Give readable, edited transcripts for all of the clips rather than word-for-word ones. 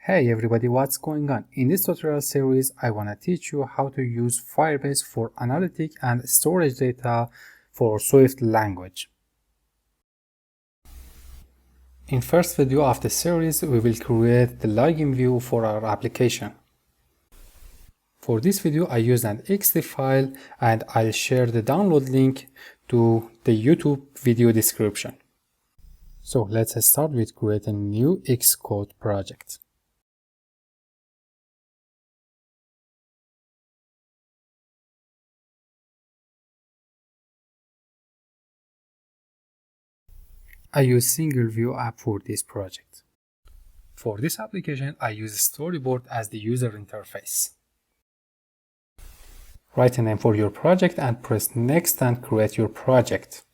Hey everybody, what's going on? In this tutorial series, I want to teach you how to use Firebase for analytic and storage data for Swift language. In first video of the series, we will create the login view for our application. For this video, I used an XD file and I'll share the download link to the YouTube video description. So let's start with creating a new Xcode project. I use Single View app for this project. For this application, I use Storyboard as the user interface. Write a name for your project and press Next and create your project.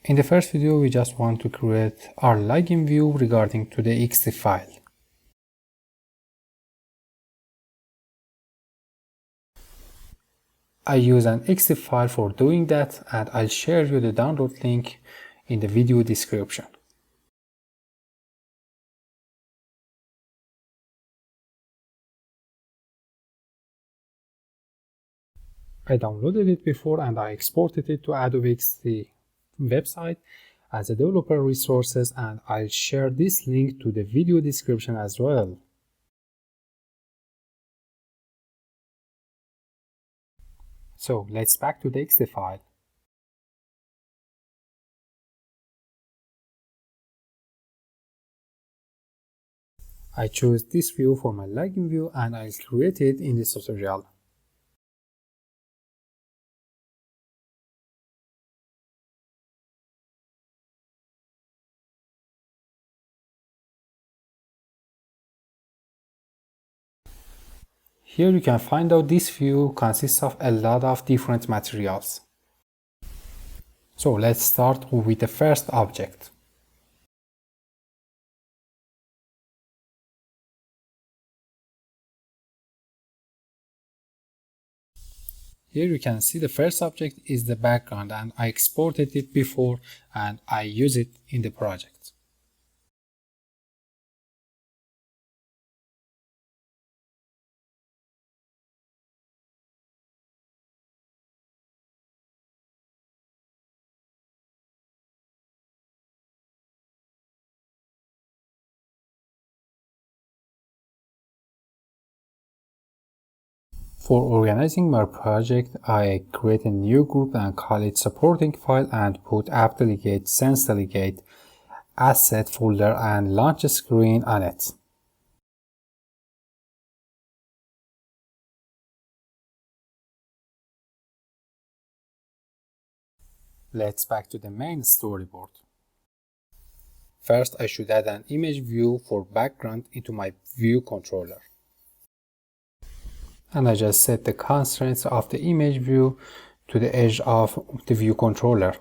In the first video, we just want to create our login view regarding to the XD file. I use an XD file for doing that, and I'll share you the download link in the video description. I downloaded it before and I exported it to Adobe XD website as a developer resources, and I'll share this link to the video description as well. So let's back to the XD file. I chose this view for my login view and I'll create it in this tutorial. Here you can find out this view consists of a lot of different materials. So let's start with the first object. Here you can see the first object is the background, and I exported it before and I use it in the project. For organizing my project, I create a new group and call it supporting file and put app delegate, sense delegate, asset folder and launch screen on it. Let's back to the main storyboard. First, I should add an image view for background into my view controller. And I just set the constraints of the image view to the edge of the view controller.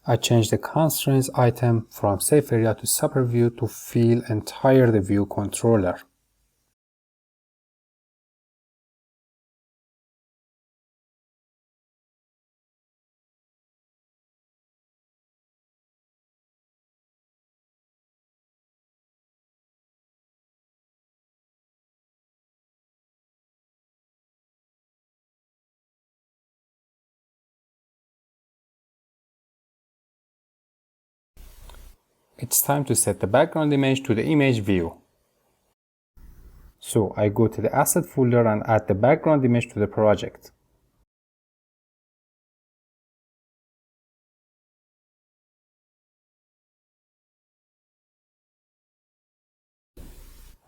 I change the constraints item from safe area to super view to fill entire the view controller. It's time to set the background image to the image view. So I go to the asset folder and add the background image to the project.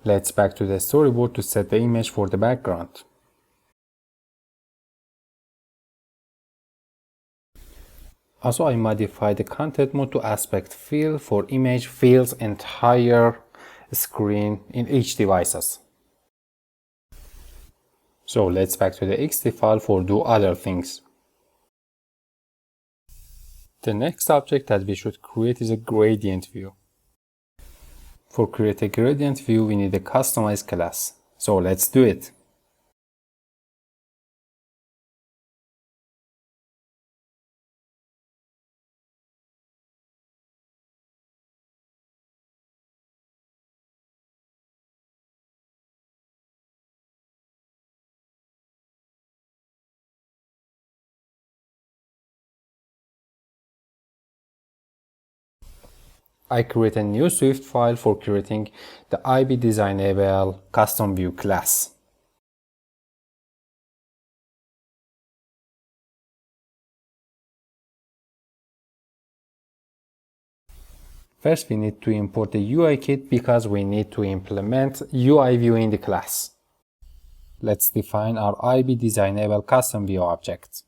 Let's back to the storyboard to set the image for the background. Also, I modify the content mode to aspect fill for image fills entire screen in each devices. So let's back to the XD file for do other things. The next object that we should create is a gradient view. For create a gradient view, we need a customized class. So let's do it. I create a new Swift file for creating the IB Designable custom view class. First, we need to import the UI kit because we need to implement UI view in the class. Let's define our IB Designable custom view object.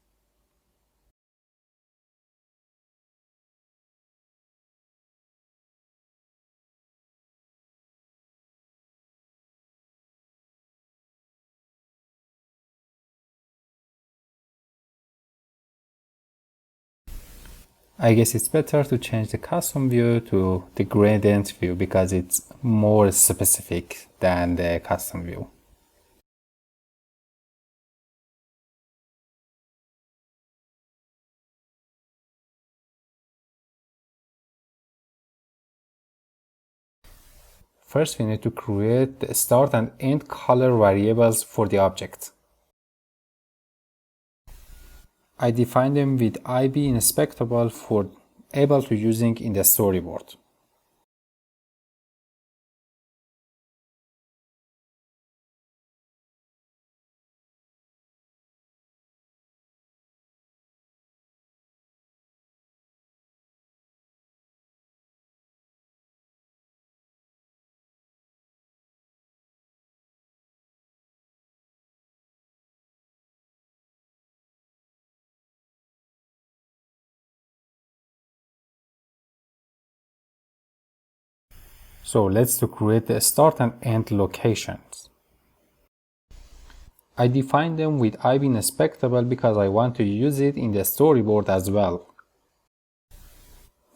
I guess it's better to change the custom view to the gradient view because it's more specific than the custom view. First, we need to create the start and end color variables for the object. I define them with IB inspectable for able to using in the storyboard. So let's to create the start and end locations. I define them with IB inspectable because I want to use it in the storyboard as well.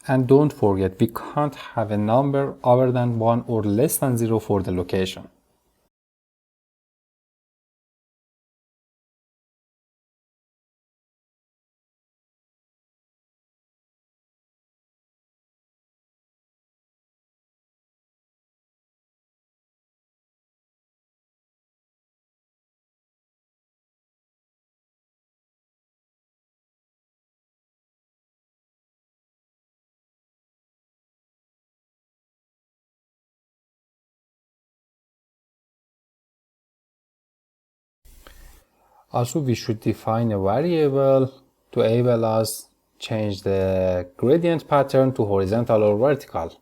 And don't forget, we can't have a number other than 1 or less than 0 for the location. Also, we should define a variable to enable us change the gradient pattern to horizontal or vertical.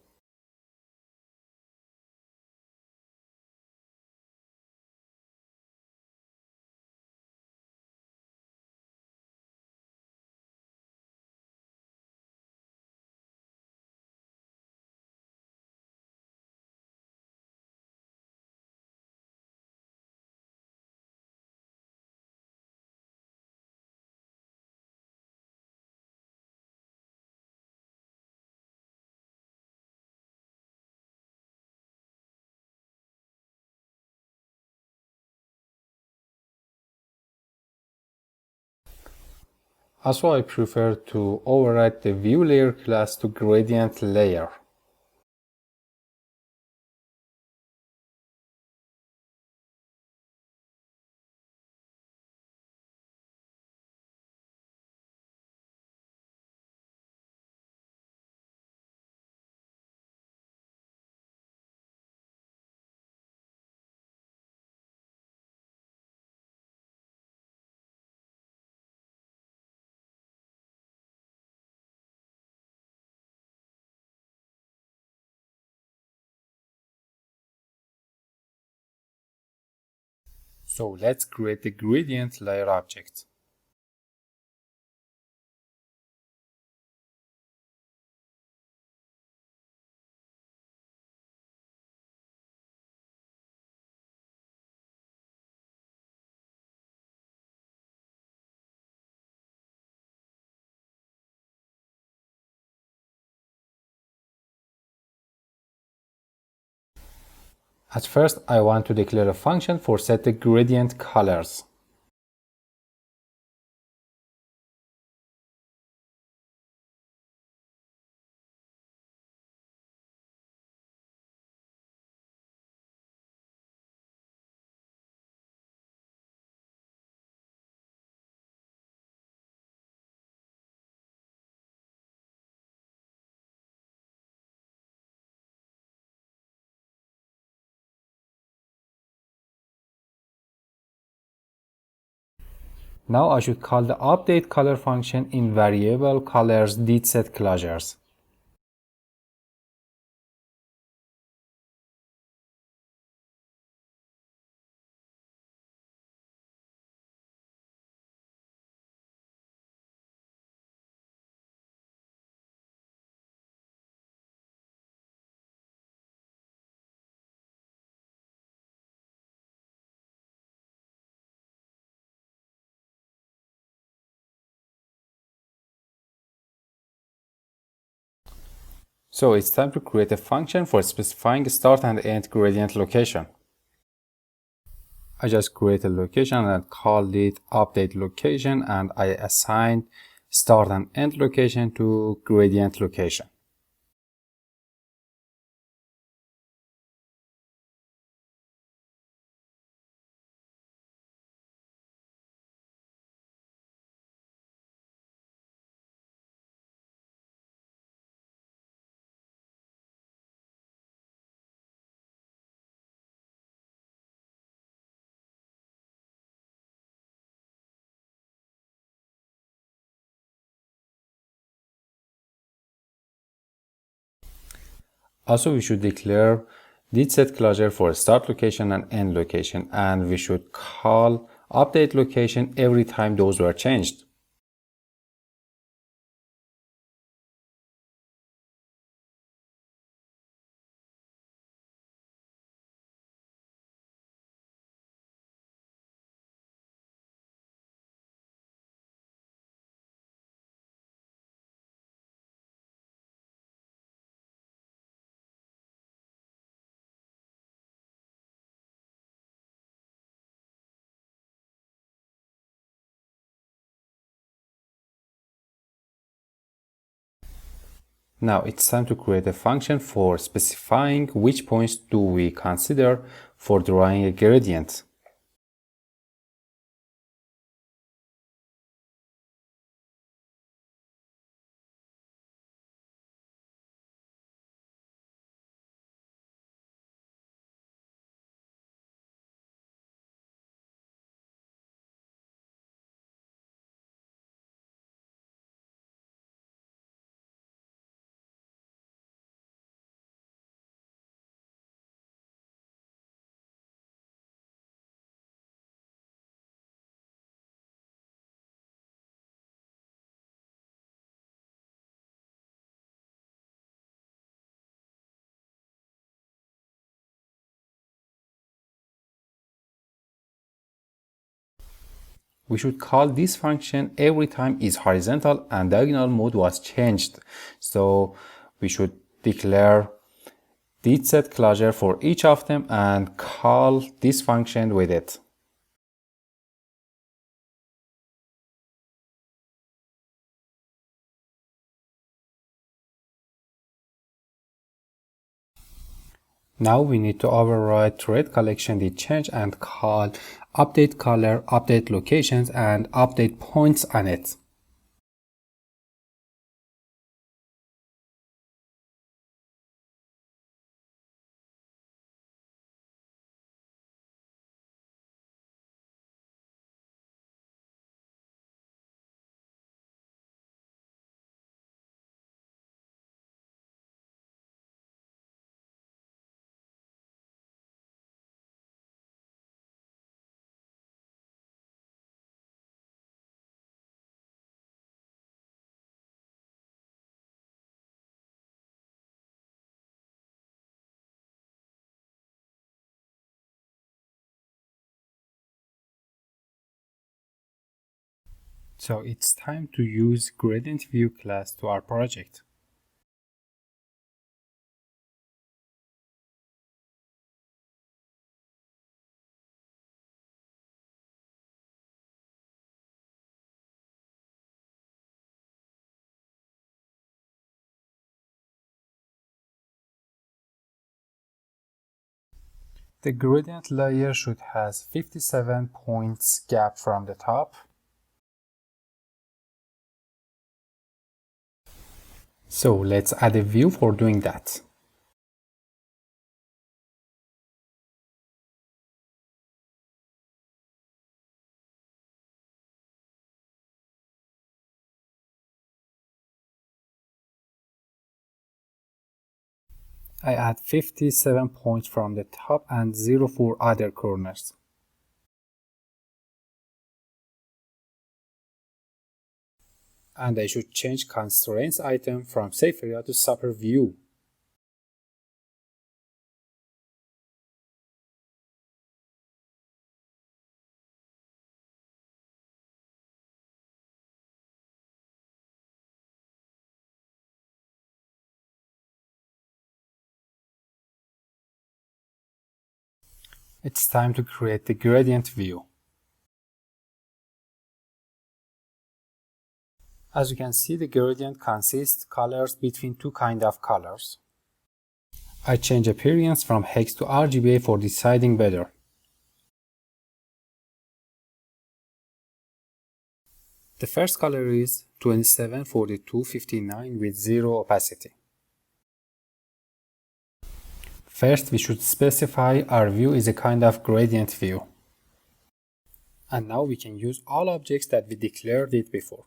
Also, I prefer to override the view layer class to gradient layer. So let's create the gradient layer object. At first, I want to declare a function for set the gradient colors. Now I should call the update color function in variable colors didSet closures. So it's time to create a function for specifying start and end gradient location. I just create a location and called it update location, and I assigned start and end location to gradient location. Also, we should declare didSet closure for start location and end location, and we should call update location every time those were changed. Now it's time to create a function for specifying which points do we consider for drawing a gradient. We should call this function every time is horizontal and diagonal mode was changed. So we should declare didSet closure for each of them and call this function with it. Now we need to override thread collection did change and call update color, update locations, and update points on it. So it's time to use gradient view class to our project. The gradient layer should have 57 points gap from the top. So let's add a view for doing that. I add 57 points from the top and 0 for other corners. And I should change constraints item from safe area to super view. It's time to create the gradient view. As you can see, the gradient consists colors between two kinds of colors. I change appearance from hex to RGBA for deciding better. The first color is 274259 with 0 opacity. First, we should specify our view is a kind of gradient view. And now we can use all objects that we declared it before.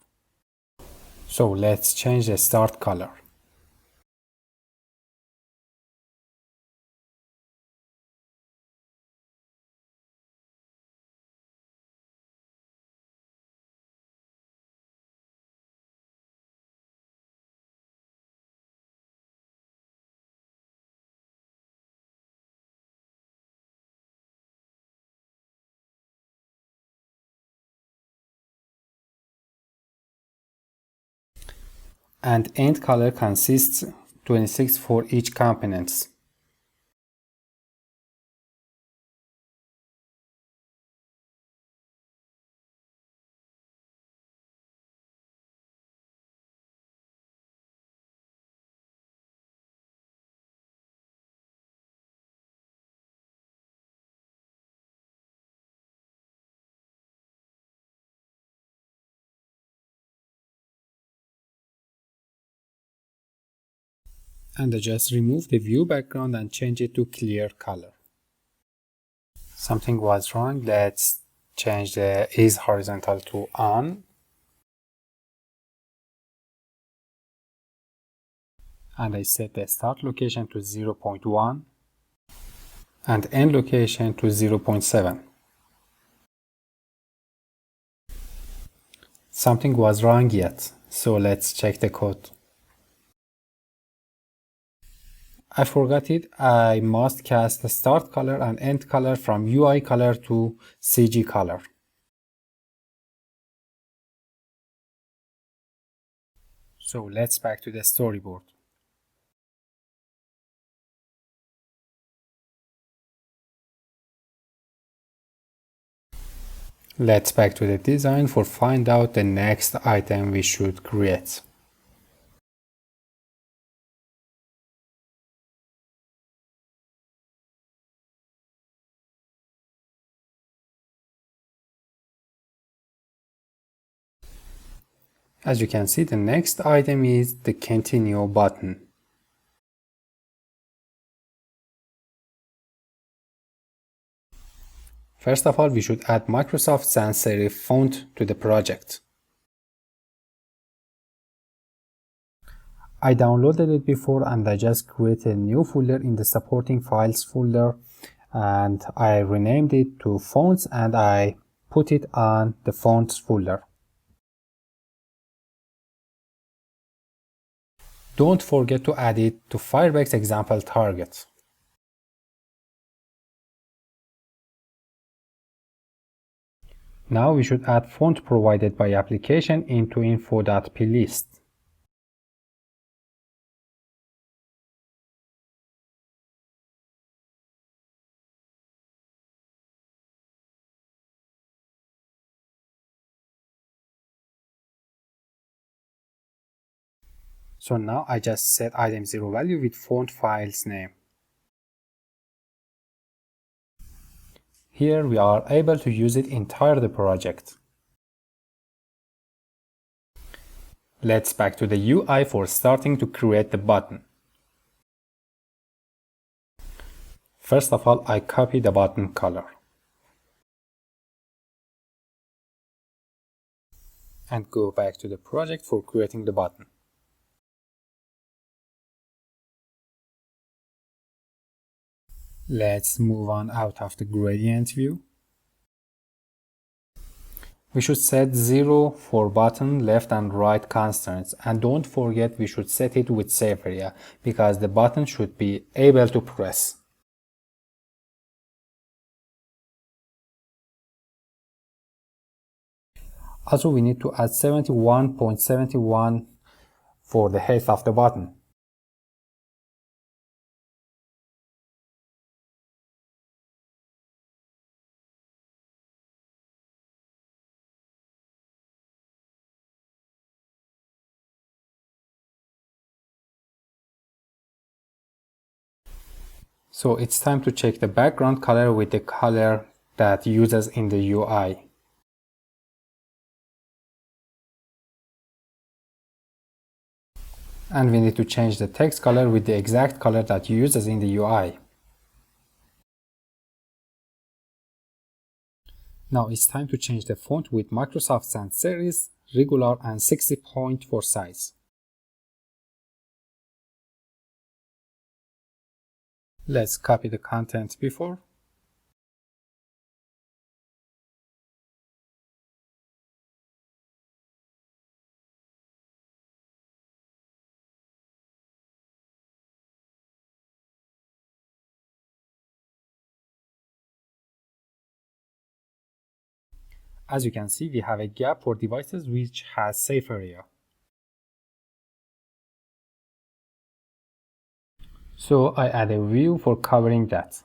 So let's change the start color. And end color consists 26 for each components. And I just remove the view background and change it to clear color. Something was wrong. Let's change the is horizontal to on. And I set the start location to 0.1 and end location to 0.7. Something was wrong yet, so let's check the code. I forgot it. I must cast the start color and end color from UI color to CG color. So let's back to the storyboard. Let's back to the design for find out the next item we should create. As you can see, the next item is the continue button. First of all, we should add Microsoft Sans Serif font to the project. I downloaded it before and I just created a new folder in the supporting files folder and I renamed it to fonts and I put it on the fonts folder. Don't forget to add it to Firebase example target. Now we should add font provided by application into info.plist. So now I just set item 0 value with font file's name. Here we are able to use it entire the project. Let's back to the UI for starting to create the button. First of all, I copy the button color and go back to the project for creating the button. Let's move on out of the gradient view. We should set 0 for button left and right constants, and don't forget we should set it with safe area because the button should be able to press. Also, we need to add 71.71 for the height of the button. So it's time to check the background color with the color that uses in the UI. And we need to change the text color with the exact color that uses in the UI. Now it's time to change the font with Microsoft Sans Serif, regular and 60 point for size. Let's copy the content before. As you can see, we have a gap for devices which has safe area. So I add a view for covering that.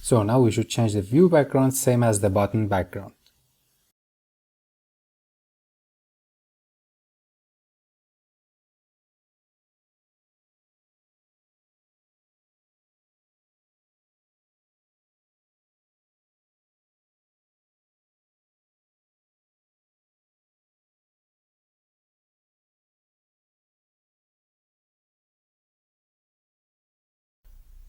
So now we should change the view background same as the button background.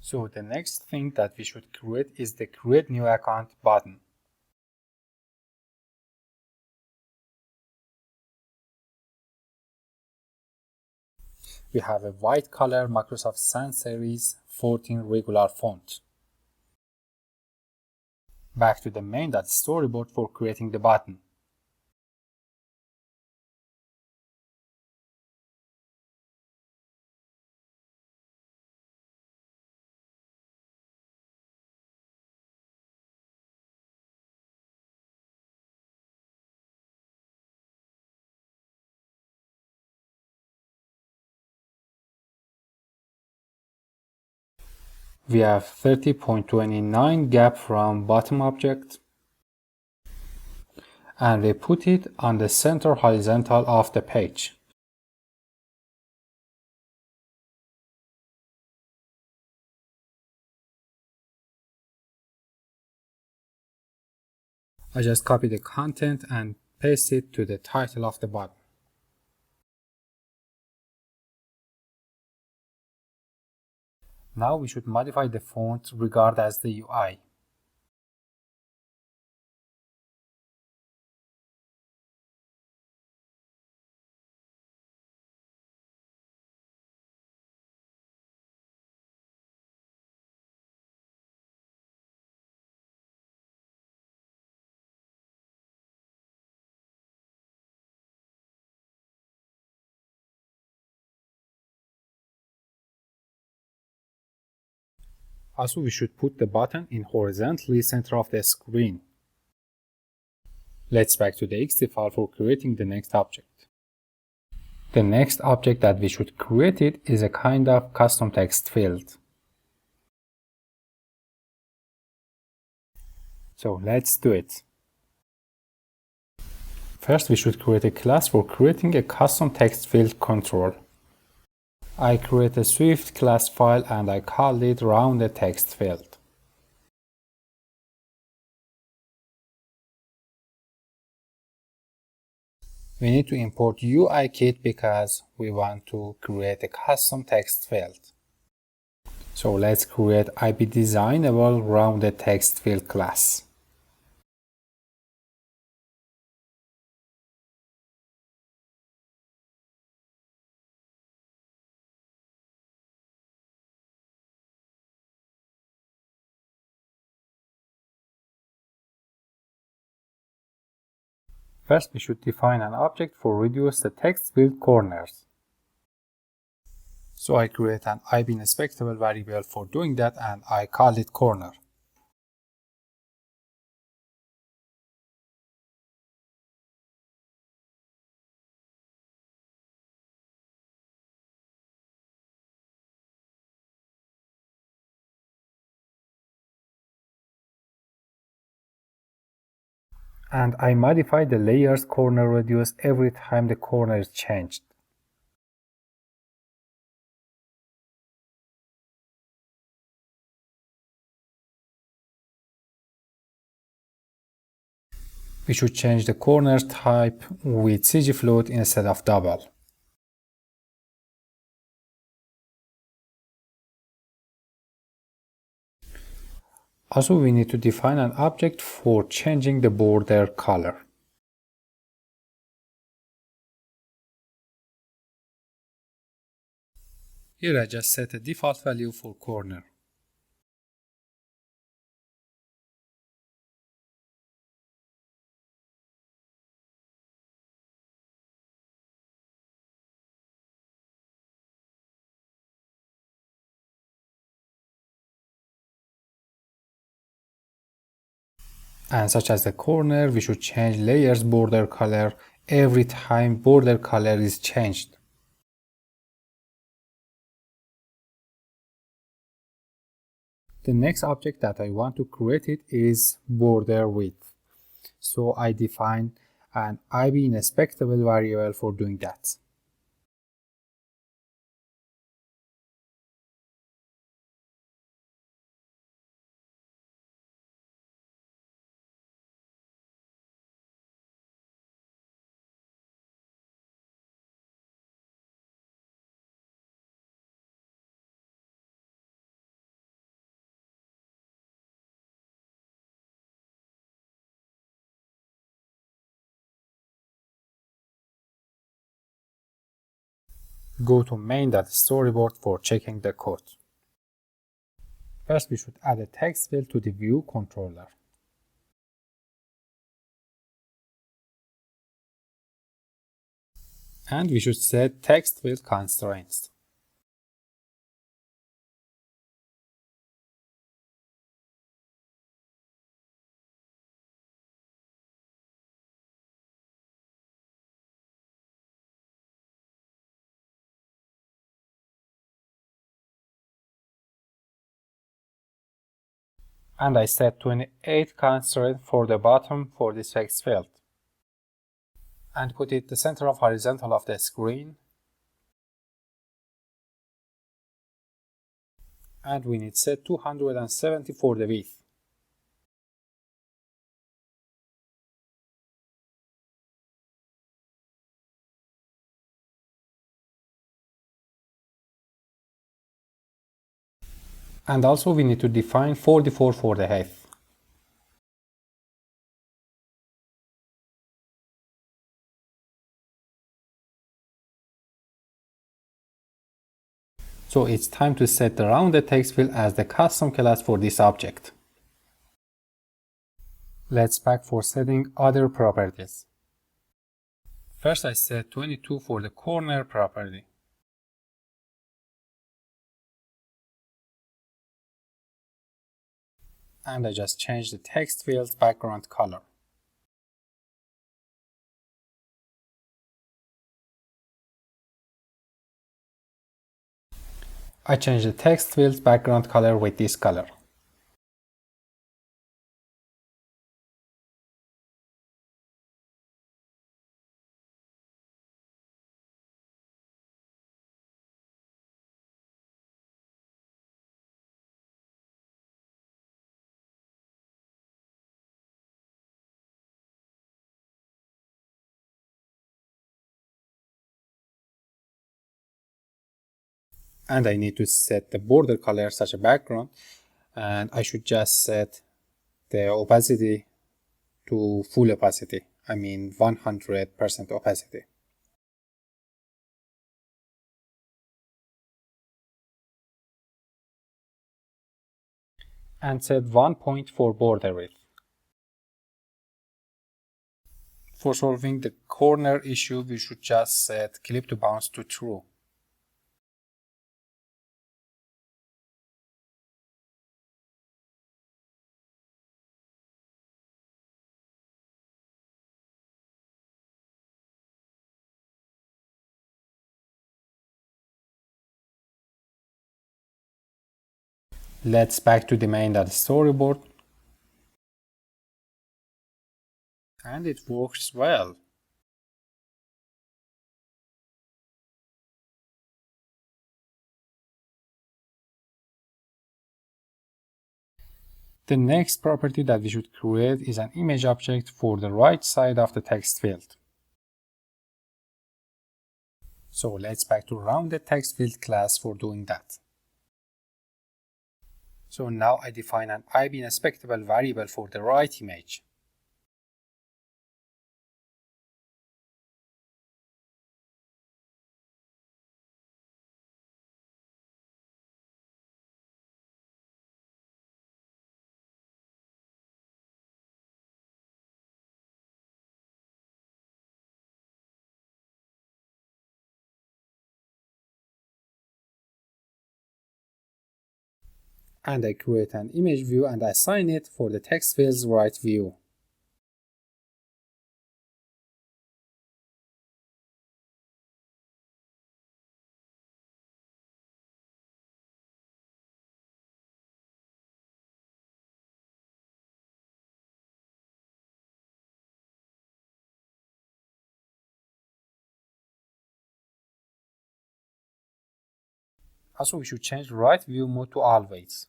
So the next thing that we should create is the create new account button. We have a white color Microsoft Sans Serif 14 regular font. Back to the main.storyboard for creating the button. We have 30.29 gap from bottom object, and we put it on the center horizontal of the page. I just copy the content and paste it to the title of the button. Now we should modify the font regard as the UI. Also, we should put the button in horizontally center of the screen. Let's back to the exe file for creating the next object. The next object that we should create it is a kind of custom text field. So let's do it. First, we should create a class for creating a custom text field control. I create a Swift class file and I call it rounded text field. We need to import UIKit because we want to create a custom text field. So let's create IB Designable rounded text field class. First, we should define an object for reduce the text field corners. So I create an IB inspectable variable for doing that and I call it corner. And I modify the layers corner radius every time the corner is changed. We should change the corner type with CGFloat instead of double. Also, we need to define an object for changing the border color. Here I just set a default value for corner. And such as the corner, we should change layers border color every time border color is changed. The next object that I want to create it is border width. So I define an IB inspectable variable for doing that. Go to main.storyboard for checking the code. First, we should add a text field to the view controller. And we should set text field constraints. And I set 28 constraint for the bottom for this text field. And put it the center of horizontal of the screen. And we need set 270 for the width. And also we need to define 44 for the height. So it's time to set the rounded text field as the custom class for this object. Let's back for setting other properties. First I set 22 for the corner property. And I just changed the text field's background color. I changed the text field's background color with this color. And I need to set the border color such a background, and I should just set the opacity to full opacity, I mean 100% opacity. And set 1 point for border width. For solving the corner issue, we should just set clip to bounce to true. Let's back to the main.storyboard. And it works well. The next property that we should create is an image object for the right side of the text field. So let's back to rounded text field class for doing that. So now I define an IB inspectable variable for the right image. And I create an image view and assign it for the text field's right view. Also, we should change right view mode to always.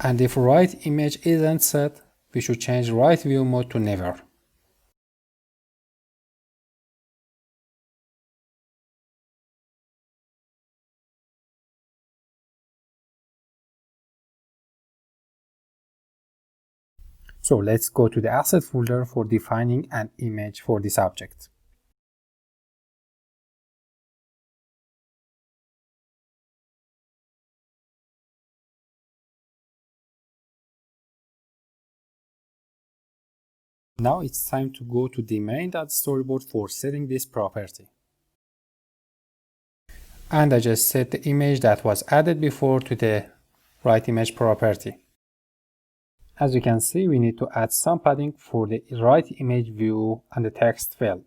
And if right image isn't set, we should change right view mode to never. So let's go to the asset folder for defining an image for this object. Now it's time to go to the main.storyboard for setting this property. And I just set the image that was added before to the right image property. As you can see, we need to add some padding for the right image view and the text field.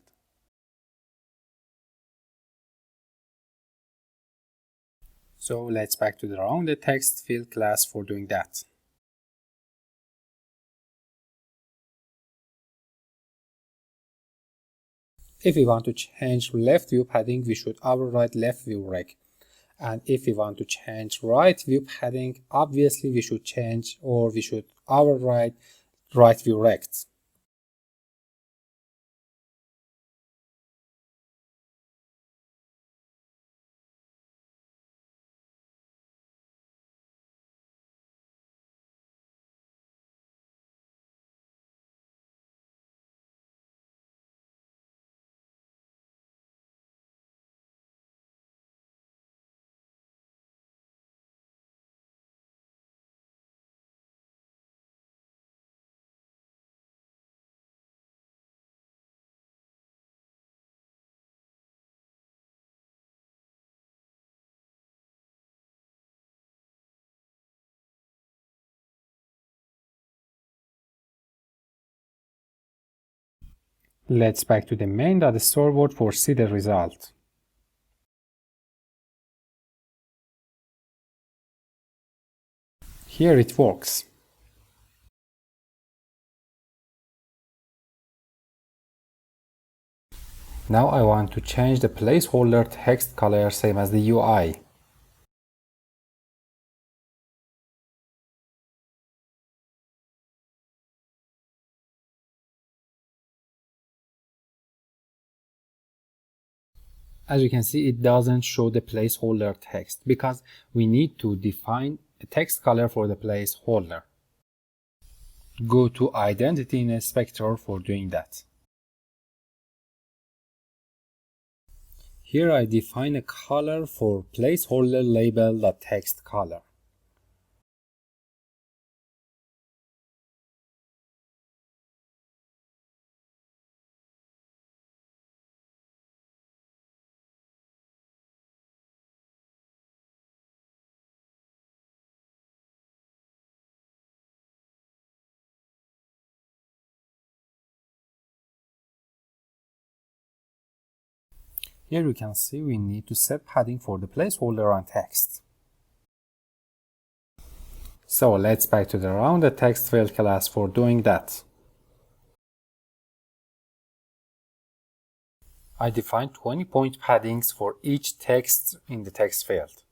So let's back to the rounded text field class for doing that. If we want to change left view padding, we should override left view rect. And if we want to change right view padding, obviously we should override right view rect. Let's back to the main.storyboard for see the result. Here it works. Now I want to change the placeholder text color same as the UI. As you can see, it doesn't show the placeholder text because we need to define a text color for the placeholder. Go to Identity Inspector for doing that. Here I define a color for placeholder label.text color. Here you can see we need to set padding for the placeholder and text. So let's back to the rounded text field class for doing that. I defined 20-point paddings for each text in the text field.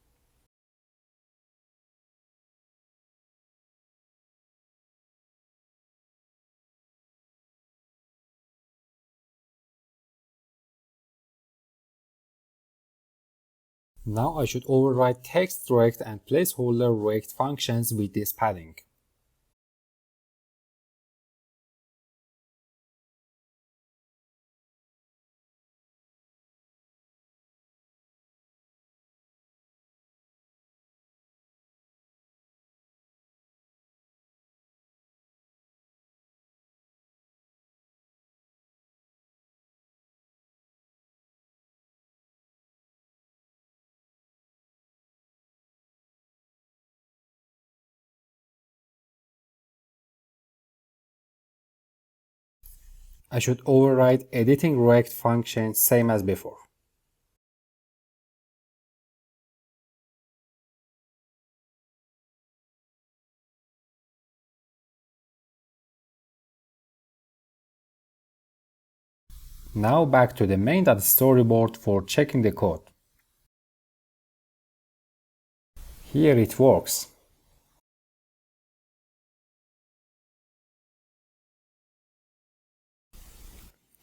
Now I should override text rect and placeholder rect functions with this padding. I should override editing rect function same as before. Now back to the main.storyboard for checking the code. Here it works.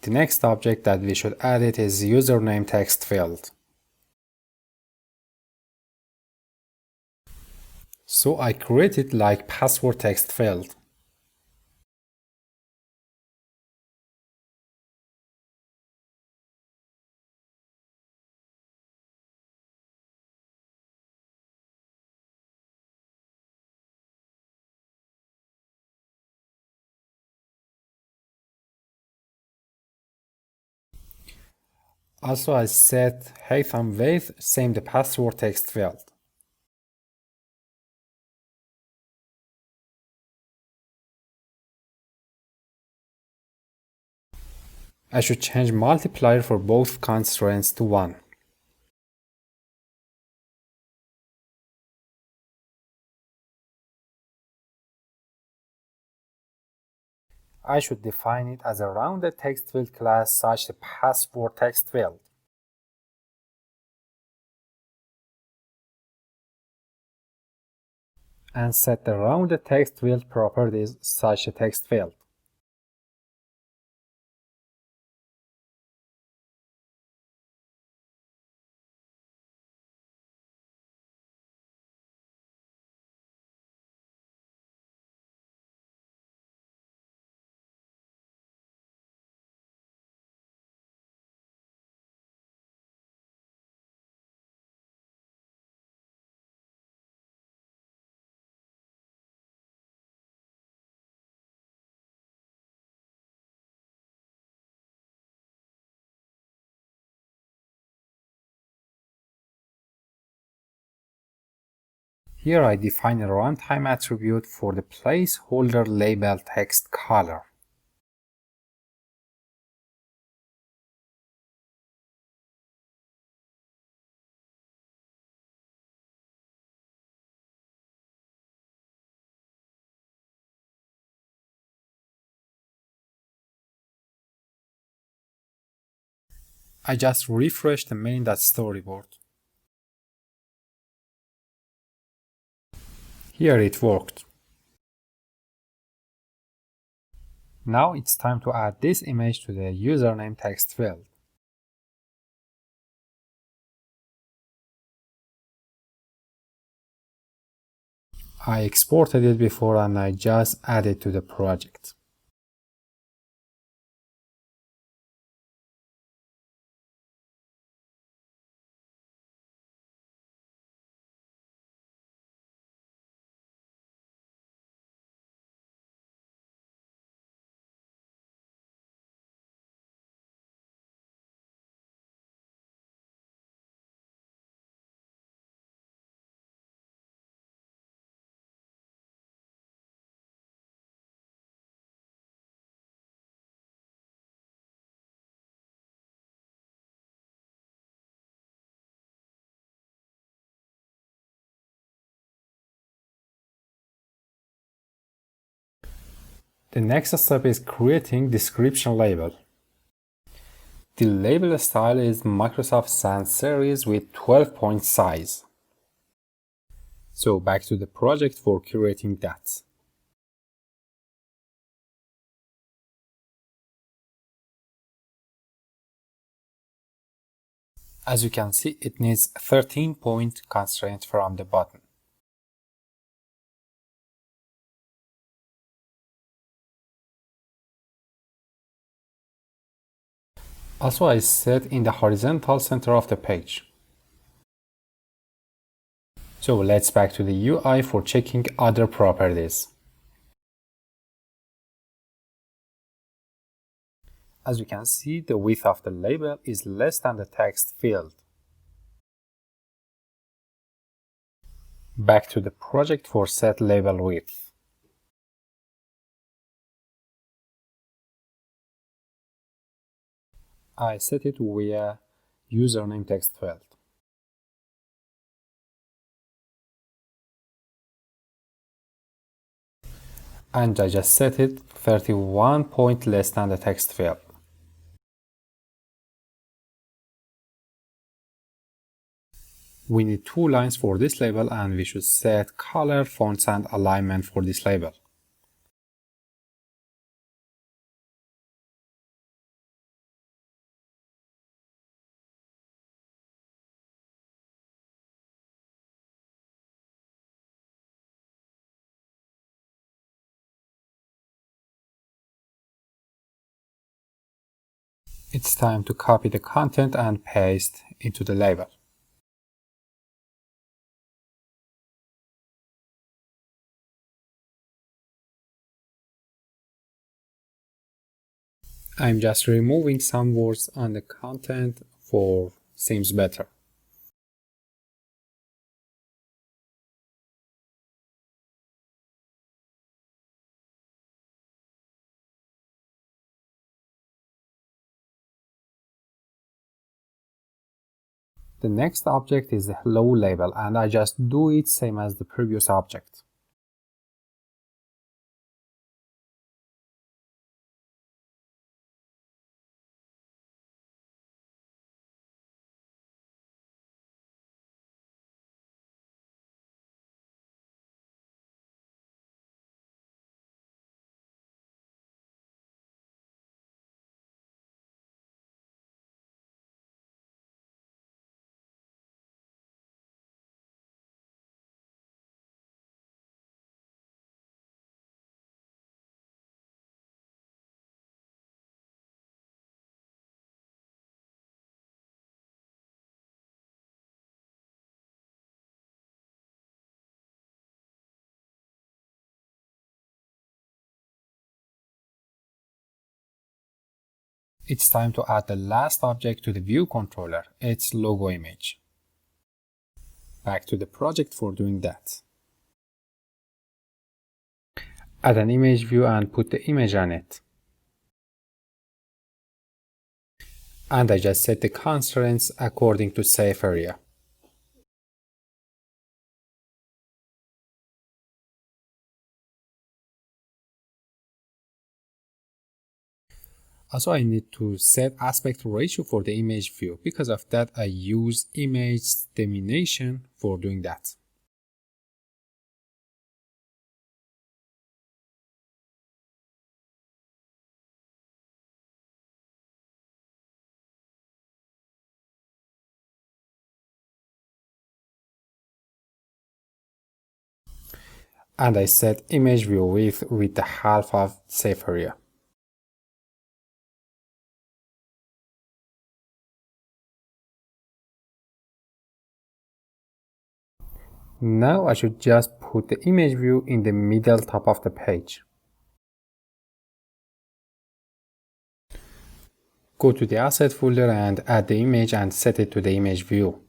The next object that we should add it is username text field. So I create it like password text field. Also I set height and width same the password text field. I should change multiplier for both constraints to 1. I should define it as a rounded text field class such the password text field. And set the rounded text field properties such a text field. Here I define a runtime attribute for the placeholder label text color. I just refresh the main.storyboard. Here it worked. Now it's time to add this image to the username text field. I exported it before and I just add it to the project. The next step is creating description label. The label style is Microsoft Sans Serif with 12-point size. So back to the project for creating that. As you can see, it needs 13-point constraint from the button. Also, I set in the horizontal center of the page. So let's back to the UI for checking other properties. As you can see, the width of the label is less than the text field. Back to the project for set label width. I set it via username text field. And I just set it 31 point less than the text field. We need 2 lines for this label and we should set color, fonts and alignment for this label. It's time to copy the content and paste into the label. I'm just removing some words on the content for seems better. The next object is the hello label, and I just do it same as the previous object. It's time to add the last object to the view controller, its logo image. Back to the project for doing that. Add an image view and put the image on it. And I just set the constraints according to safe area. Also, I need to set aspect ratio for the image view. Because of that, I use image diminution for doing that. And I set image view width with the half of safe area. Now I should just put the image view in the middle top of the page. Go to the asset folder and add the image and set it to the image view.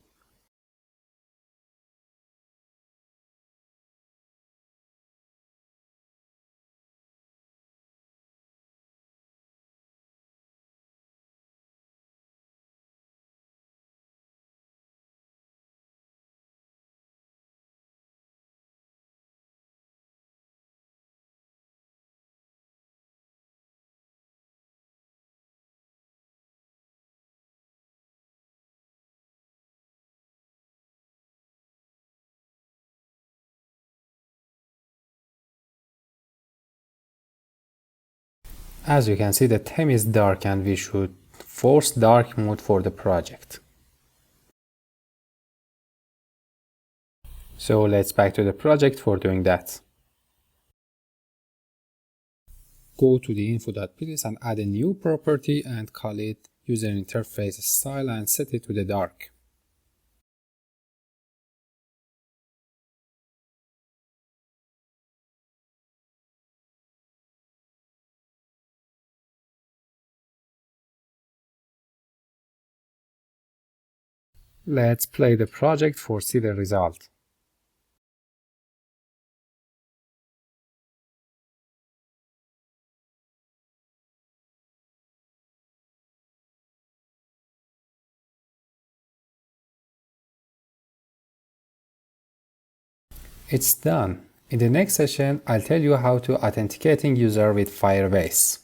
As you can see, the theme is dark and we should force dark mode for the project. So let's back to the project for doing that. Go to the info.ps and add a new property and call it user interface style and set it to the dark. Let's play the project for see the result. It's done. In the next session, I'll tell you how to authenticating user with Firebase.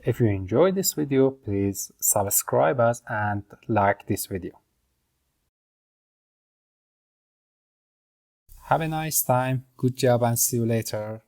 If you enjoyed this video, please subscribe us and like this video. Have a nice time, good job, and see you later.